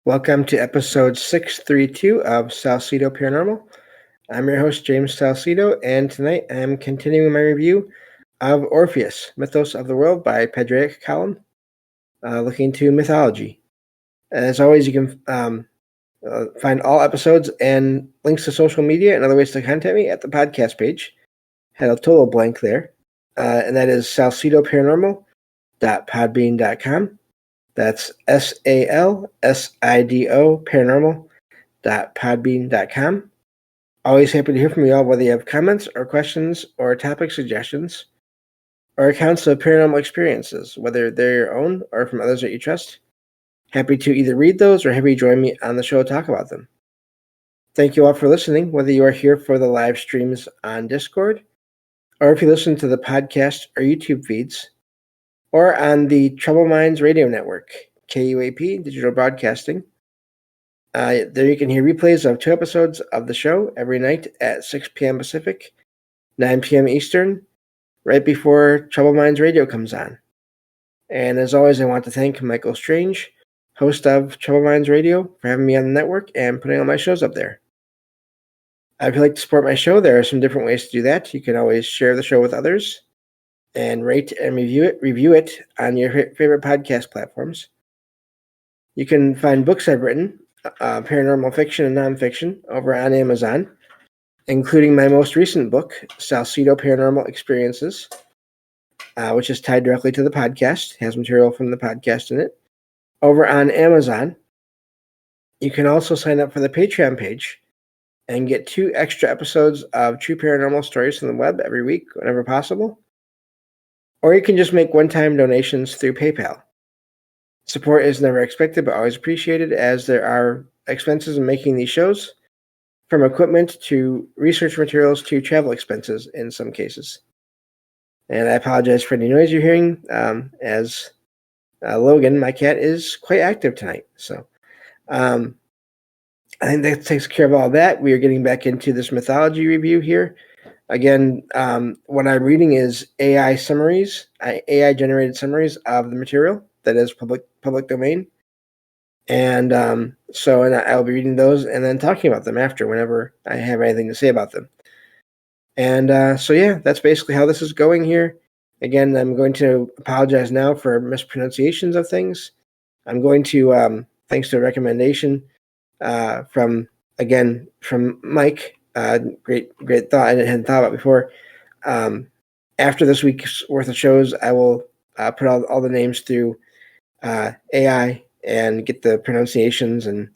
Welcome to episode 632 of Salsidoparanormal. I'm your host, James Salsido, and tonight I'm continuing my review of Orpheus, Mythos of the World by Padraic column, looking into mythology. As always, you can find all episodes and links to social media and other ways to contact me at the podcast page. Had a total blank there, and that is salsidoparanormal.podbean.com. That's SALSIDO paranormal.podbean.com. Always happy to hear from you all, whether you have comments or questions or topic suggestions or accounts of paranormal experiences, whether they're your own or from others that you trust. Happy to either read those or have you join me on the show to talk about them. Thank you all for listening, whether you are here for the live streams on Discord or if you listen to the podcast or YouTube feeds, or on the Troubled Minds Radio Network, KUAP Digital Broadcasting. There you can hear replays of 2 episodes of the show every night at 6 p.m. Pacific, 9 p.m. Eastern, right before Troubled Minds Radio comes on. And as always, I want to thank Michael Strange, host of Troubled Minds Radio, for having me on the network and putting all my shows up there. If you'd like to support my show, there are some different ways to do that. You can always share the show with others and rate and review it on your favorite podcast platforms. You can find books I've written, paranormal fiction and nonfiction, over on Amazon, including my most recent book, Salsidoparanormal Experiences, which is tied directly to the podcast, has material from the podcast in it, over on Amazon. You can also sign up for the Patreon page and get 2 extra episodes of true paranormal stories from the web every week, whenever possible. Or you can just make one-time donations through PayPal. Support is never expected, but always appreciated, as there are expenses in making these shows, from equipment to research materials to travel expenses in some cases. And I apologize for any noise you're hearing, as Logan, my cat, is quite active tonight. So I think that takes care of all that. We are getting back into this mythology review here. Again, what I'm reading is AI generated summaries of the material that is public domain. And I'll be reading those and then talking about them after, whenever I have anything to say about them. And that's basically how this is going here. Again, I'm going to apologize now for mispronunciations of things. I'm going to, thanks to a recommendation from Mike, great thought I hadn't thought about before. After this week's worth of shows, I will put all the names through AI and get the pronunciations and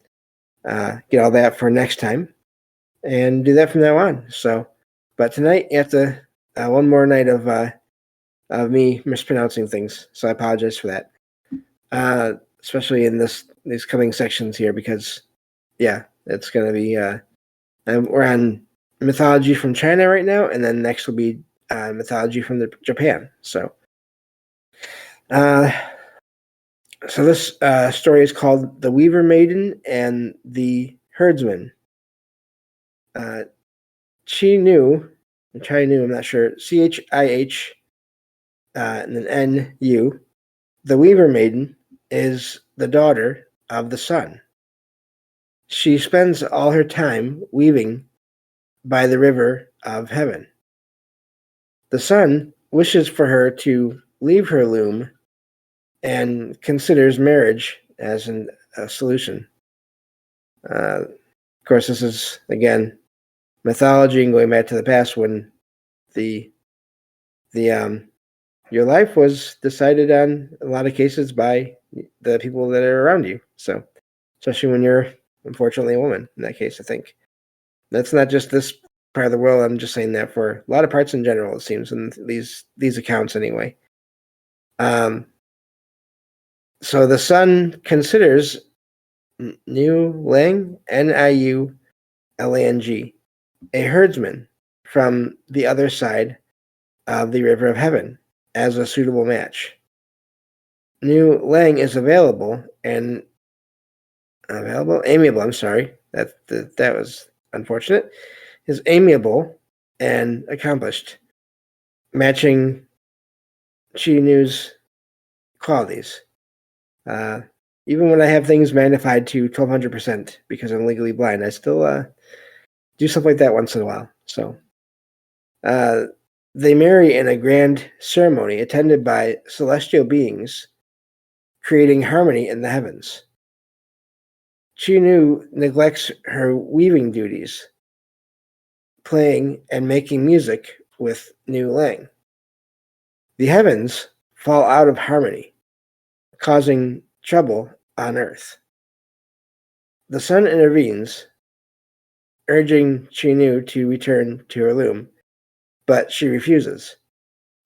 get all that for next time, and do that from now on. So, but tonight you have to one more night of me mispronouncing things. So I apologize for that, especially in these coming sections here, because it's going to be. We're on mythology from China right now, and then next will be mythology from Japan. So this story is called The Weaver Maiden and the Herdsman. Chihnu, I'm not sure, Chih, and then N-U. The Weaver Maiden is the daughter of the sun. She spends all her time weaving by the river of heaven. The sun wishes for her to leave her loom and considers marriage as a solution. Of course, this is, again, mythology and going back to the past, when your life was decided on, in a lot of cases, by the people that are around you. So, especially when you're, unfortunately, a woman, in that case, I think. That's not just this part of the world. I'm just saying that for a lot of parts in general, it seems, in these accounts anyway. So the sun considers Niu Lang, Niulang, a herdsman from the other side of the river of heaven, as a suitable match. Niu Lang is amiable. I'm sorry. That was unfortunate. Is amiable and accomplished, matching Chihnu's qualities. Even when I have things magnified to 1200% because I'm legally blind, I still do stuff like that once in a while. So they marry in a grand ceremony attended by celestial beings, creating harmony in the heavens. Chinu neglects her weaving duties, playing and making music with Nu Lang. The heavens fall out of harmony, causing trouble on earth. The sun intervenes, urging Chinu to return to her loom, but she refuses.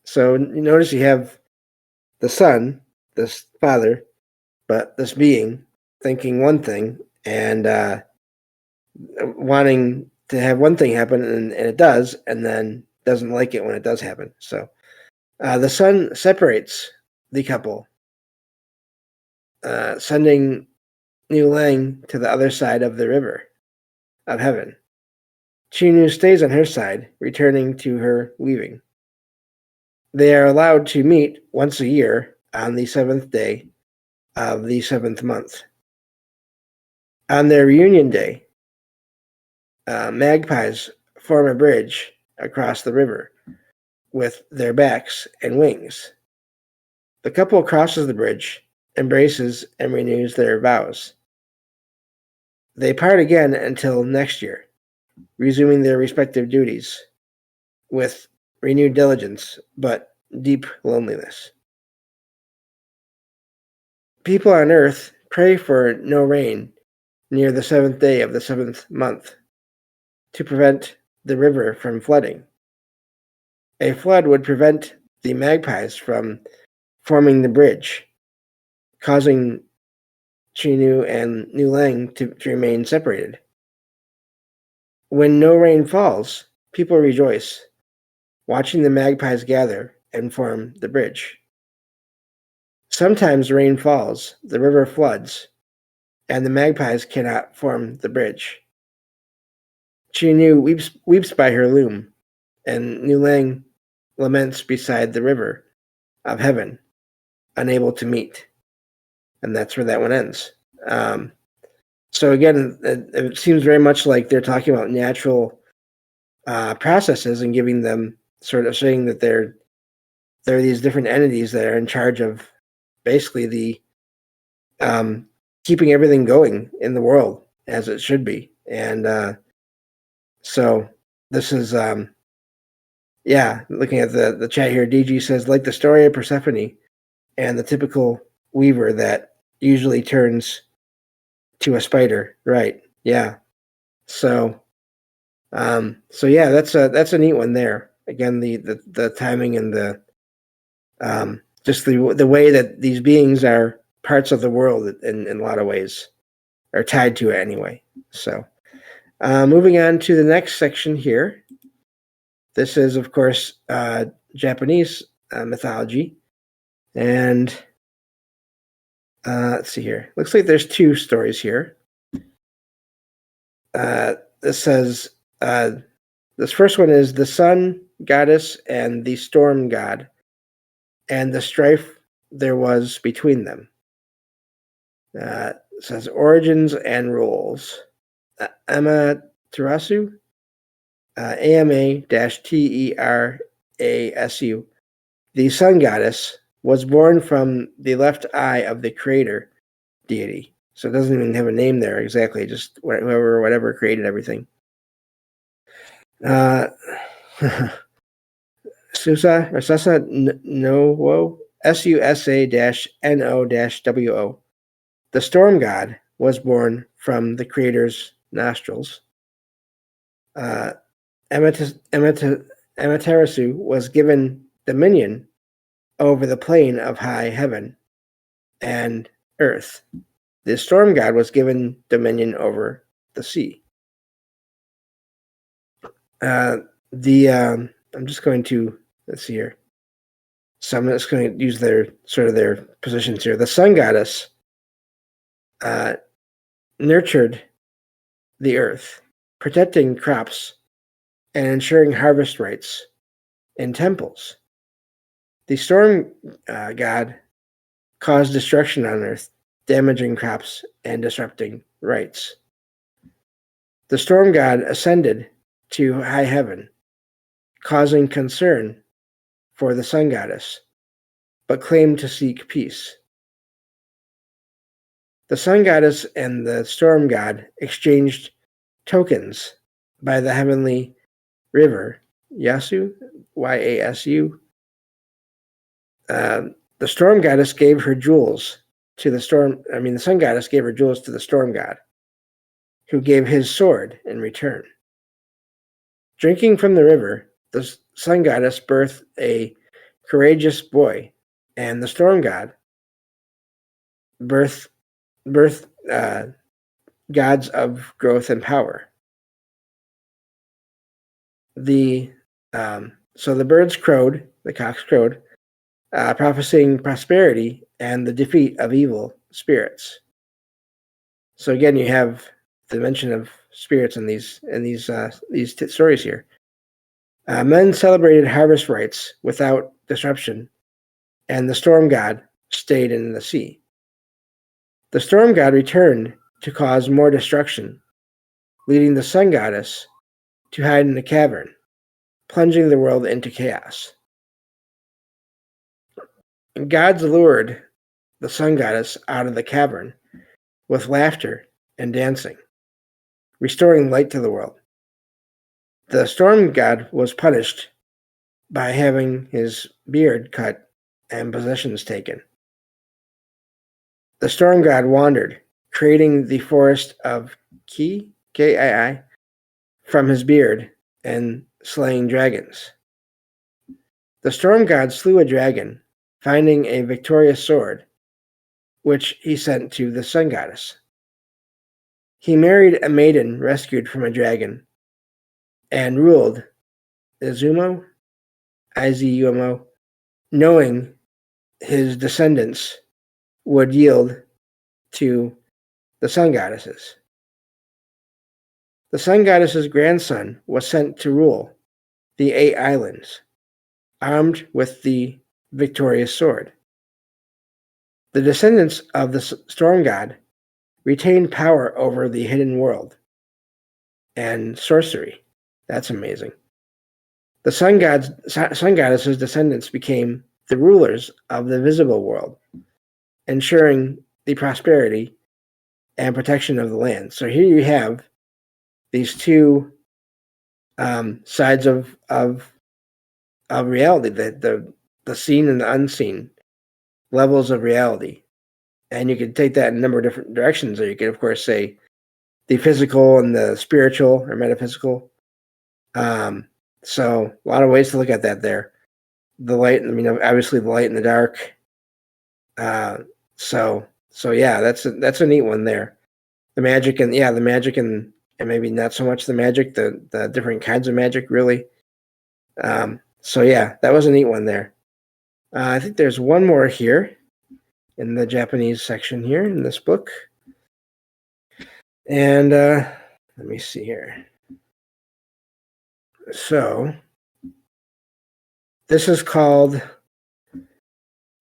So you notice you have the sun, this father, but this being thinking one thing and wanting to have one thing happen, and it does, and then doesn't like it when it does happen. So the sun separates the couple, sending Nu Lang to the other side of the river of heaven. Chinu stays on her side, returning to her weaving. They are allowed to meet once a year on the 7th day of the 7th month. On their reunion day, magpies form a bridge across the river with their backs and wings. The couple crosses the bridge, embraces, and renews their vows. They part again until next year, resuming their respective duties with renewed diligence but deep loneliness. People on earth pray for no rain near the 7th day of the 7th month to prevent the river from flooding. A flood would prevent the magpies from forming the bridge, causing Chinu and Nu Lang to remain separated. When no rain falls, people rejoice, watching the magpies gather and form the bridge. Sometimes rain falls, the river floods, and the magpies cannot form the bridge. Chinu weeps by her loom, and Nu Lang laments beside the river of heaven, unable to meet. And that's where that one ends. So again, it seems very much like they're talking about natural processes and giving them, sort of saying that there are these different entities that are in charge of basically the keeping everything going in the world as it should be. And so this is looking at the chat here. DG says, like the story of Persephone and the typical weaver that usually turns to a spider, right? Yeah. So yeah, that's a neat one there. Again, the timing and the just the way that these beings are parts of the world in a lot of ways are tied to it anyway. So moving on to the next section here. This is, of course, Japanese mythology, and let's see here. Looks like there's two stories here. This says this first one is the sun goddess and the storm god, and the strife there was between them. It says origins and roles. Amaterasu, AMA-TERASU, the sun goddess, was born from the left eye of the creator deity. So it doesn't even have a name there exactly, just whatever created everything. Susa or Sasa Nowo, SUSA-NO-WO. The storm god was born from the creator's nostrils. Amaterasu was given dominion over the plane of high heaven and earth. The storm god was given dominion over the sea. I'm just going to, let's see here. So I'm just going to use their positions here. The sun goddess nurtured the earth, protecting crops and ensuring harvest rights in temples. The storm god caused destruction on earth damaging crops and disrupting rites. The storm god ascended to high heaven, causing concern for the sun goddess, but claimed to seek peace. The sun goddess and the storm god exchanged tokens by the heavenly river, Yasu, Yasu. The storm goddess gave her jewels to the the sun goddess gave her jewels to the storm god, who gave his sword in return. Drinking from the river, the sun goddess birthed a courageous boy, and the storm god birthed gods of growth and power. So the birds crowed, the cocks crowed, prophesying prosperity and the defeat of evil spirits. So again, you have the mention of spirits in these stories here. Men celebrated harvest rites without disruption, and the storm god stayed in the sea. The storm god returned to cause more destruction, leading the sun goddess to hide in a cavern, plunging the world into chaos. Gods lured the sun goddess out of the cavern with laughter and dancing, restoring light to the world. The storm god was punished by having his beard cut and possessions taken. The storm god wandered, creating the forest of Kii, from his beard and slaying dragons. The storm god slew a dragon, finding a victorious sword, which he sent to the sun goddess. He married a maiden rescued from a dragon and ruled Izumo, knowing his descendants would yield to the sun goddesses. The sun goddess's grandson was sent to rule the 8 islands, armed with the victorious sword. The descendants of the storm god retained power over the hidden world and sorcery. That's amazing. The sun goddess's descendants became the rulers of the visible world, ensuring the prosperity and protection of the land. So here you have these two sides of reality, the seen and the unseen levels of reality. And you could take that in a number of different directions, or you could, of course, say the physical and the spiritual or metaphysical. So a lot of ways to look at that there. The light, obviously the light and the dark. So yeah, that's a neat one there. The magic and maybe not so much the magic, the different kinds of magic, really. So yeah, that was a neat one there. I think there's one more here in the Japanese section here in this book. And let me see here. So this is called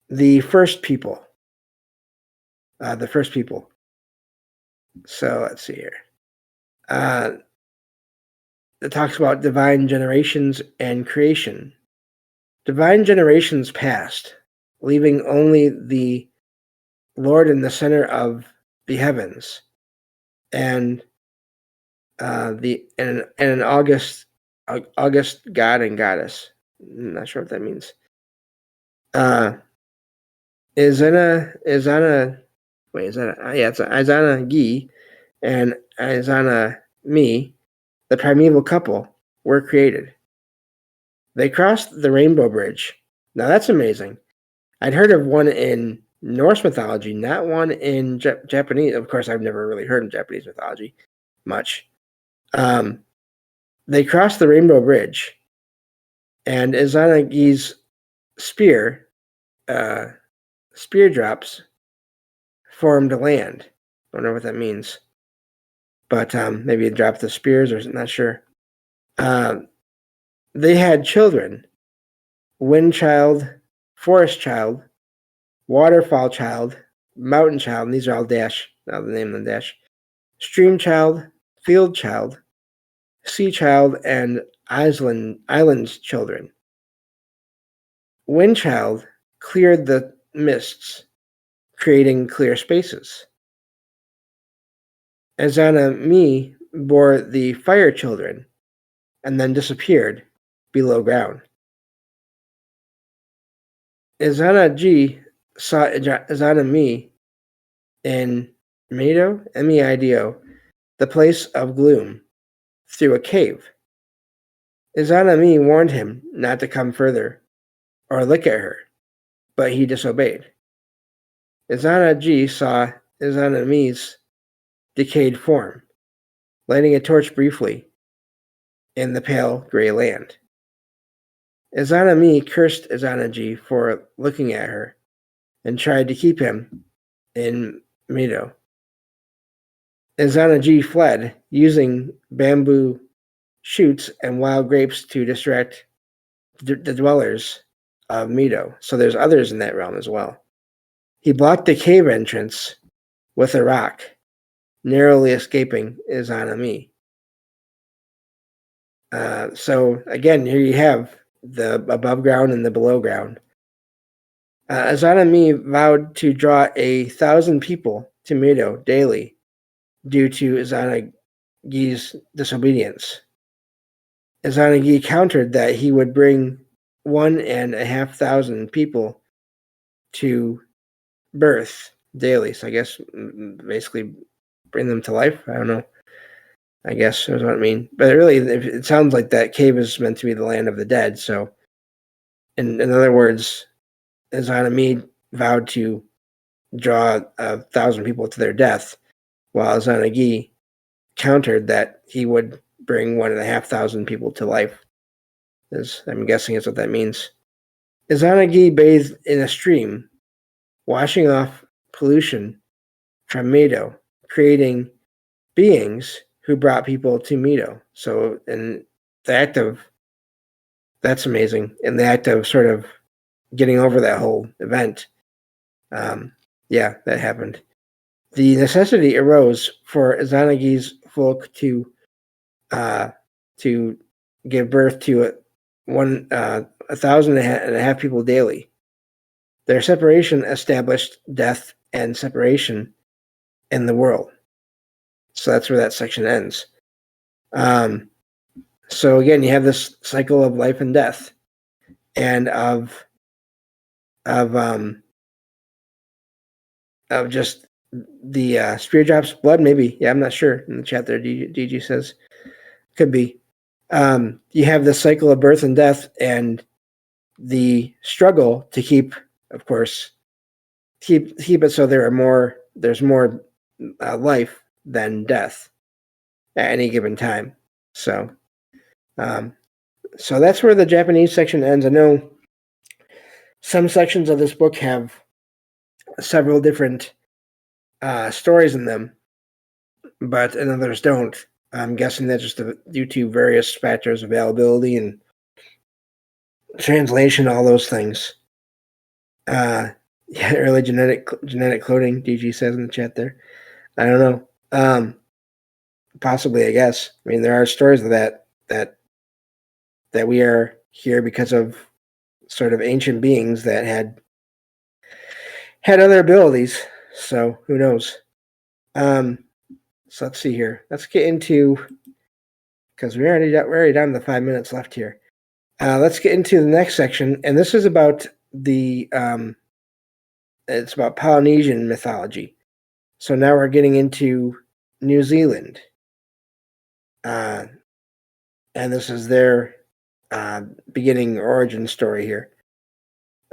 The First People. The First People. So let's see here. It talks about divine generations and creation. Divine generations passed, leaving only the Lord in the center of the heavens, and an August god and goddess. I'm not sure what that means. It's Izana Gi and Izana Mi, the primeval couple, were created. They crossed the Rainbow Bridge. Now that's amazing. I'd heard of one in Norse mythology, not one in Japanese. Of course, I've never really heard of Japanese mythology much. They crossed the Rainbow Bridge, and Izanagi's spear drops formed land. I don't know what that means, but maybe it dropped the spears, or not sure. They had children: wind child, forest child, waterfall child, mountain child, and these are all dash, now the name of the dash, stream child, field child, sea child, and island children. Wind child cleared the mists, creating clear spaces. Azana Mi bore the fire children and then disappeared below ground. Azana G saw Azana Mi in Meido, Meido, the place of gloom, through a cave. Izana Mi warned him not to come further or look at her, but he disobeyed. Izana G saw Izana Mi's decayed form, lighting a torch briefly in the pale gray land. Izana Mi cursed Izana G for looking at her and tried to keep him in Meido. Izana G fled, using bamboo shoots and wild grapes to distract the dwellers of Meido. So there's others in that realm as well. He blocked the cave entrance with a rock, narrowly escaping Izana Mi. So again, here you have the above ground and the below ground. Izana Mi vowed to draw 1,000 people to Meido daily due to Izana Gi's disobedience. Izana Gi countered that he would bring 1,500 people to birth daily. So I guess basically bring them to life. I don't know. I guess is what I mean. But it sounds like that cave is meant to be the land of the dead. So in other words, Izana Mi vowed to draw 1,000 people to their death, while Izana Gi countered that he would bring 1,500 people to life. I'm guessing is what that means. Izana Gi bathed in a stream, washing off pollution from Meido, creating beings who brought people to Meido. So in the act of, that's amazing, in the act of sort of getting over that whole event, yeah, that happened. The necessity arose for Izana Gi's folk to give birth to 1,500 people daily. Their separation established death and separation in the world. So that's where that section ends. So again, you have this cycle of life and death, and of just the spear drops blood. Maybe, yeah, I'm not sure. In the chat there, DG says could be. You have the cycle of birth and death, and the struggle to keep, of course, keep it so there's more life than death at any given time. So that's where the Japanese section ends. I know some sections of this book have several different stories in them, and others don't. I'm guessing that's just due to various factors, availability and translation, all those things. Yeah, early genetic coding, DG says in the chat there. I don't know. Possibly, I guess. I mean, there are stories of that we are here because of sort of ancient beings that had other abilities. So who knows? So let's see here. Let's get into, because we're already down to 5 minutes left here. Let's get into the next section, and this is about it's about Polynesian mythology. So now we're getting into New Zealand, and this is their beginning origin story here.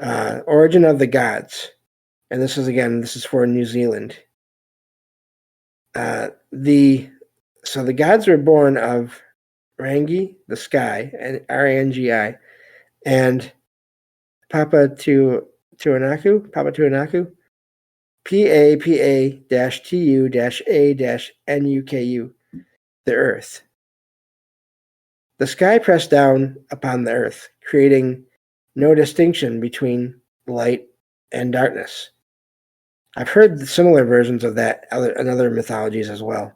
Origin of the gods, and this is for New Zealand. The gods were born of Rangi, the sky, and Rangi, and Papatuanaku, PAPA-TU-A-NUKU, the earth. The sky pressed down upon the earth, creating no distinction between light and darkness. I've heard similar versions of that in other mythologies as well.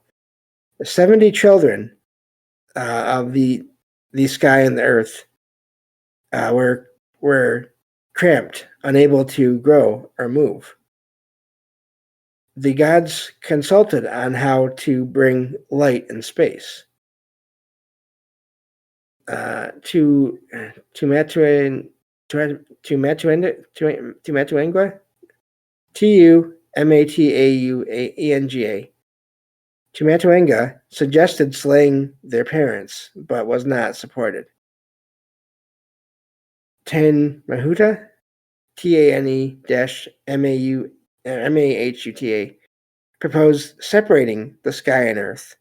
70 children of the sky and the earth were cramped, unable to grow or move. The gods consulted on how to bring light in space. Tumatuenga, Tumatuenga, Tumatuenga suggested slaying their parents, but was not supported. Tan Mahuta, Tane-Mahuta, proposed separating the sky and earth,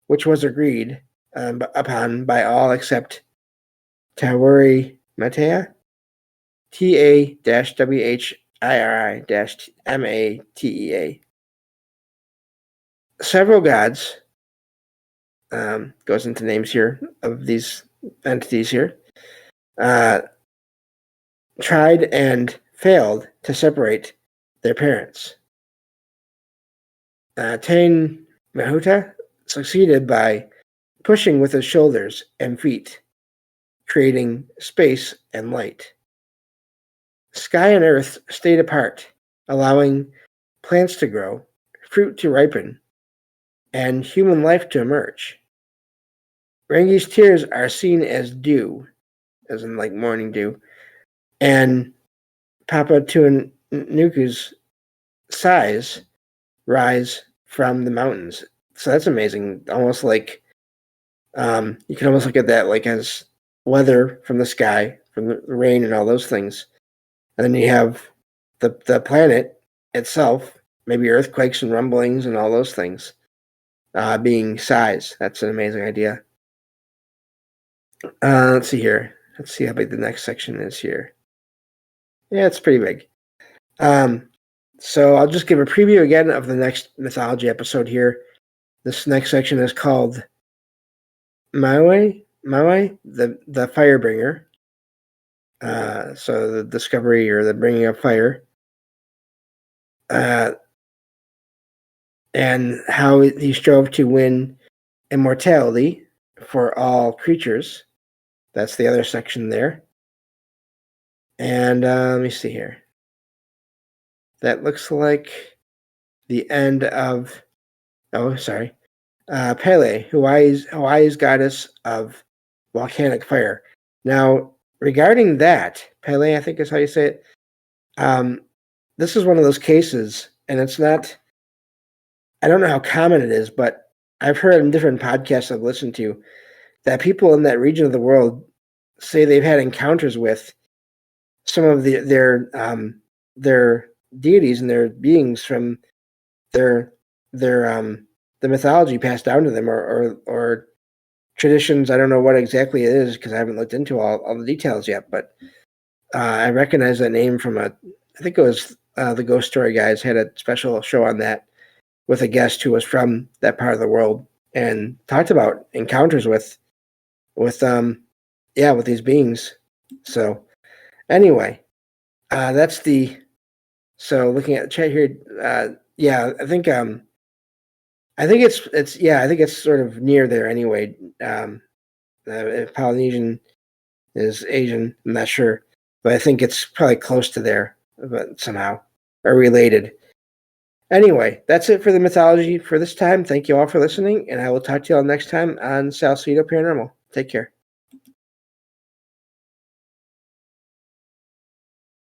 which was agreed upon by all except Tawari Matea, Tahwhiri-Matea. Several gods, goes into names here of these entities here, tried and failed to separate their parents. Tane Mahuta succeeded by pushing with his shoulders and feet, creating space and light. Sky and earth stayed apart, allowing plants to grow, fruit to ripen, and human life to emerge. Rangi's tears are seen as dew, as in like morning dew, and Papa Tuanuku's sighs rise from the mountains. So that's amazing. Almost like you can almost look at that like as weather from the sky, from the rain and all those things. And then you have the planet itself, maybe earthquakes and rumblings and all those things, being sighs. That's an amazing idea. Let's see here. Let's see how big the next section is here. Yeah, it's pretty big. So I'll just give a preview again of the next mythology episode here. This next section is called Maui, the Firebringer. So the discovery or the bringing of fire. And how he strove to win immortality for all creatures. That's the other section there. And let me see here. That looks like the end of, Pele, Hawaii's goddess of volcanic fire. Now, regarding that, Pele, I think is how you say it, this is one of those cases, and it's not, I don't know how common it is, but I've heard in different podcasts I've listened to that people in that region of the world say they've had encounters with some of their deities and their beings from the mythology passed down to them, or traditions. I don't know what exactly it is because I haven't looked into all the details yet, but I recognize that name from I think it was the Ghost Story guys had a special show on that with a guest who was from that part of the world and talked about encounters with these beings. So anyway, that's so looking at the chat here, I think it's sort of near there anyway. Polynesian is Asian, I'm not sure, but I think it's probably close to there, but somehow, or related. Anyway, that's it for the mythology for this time. Thank you all for listening, and I will talk to you all next time on Salsidoparanormal. Take care.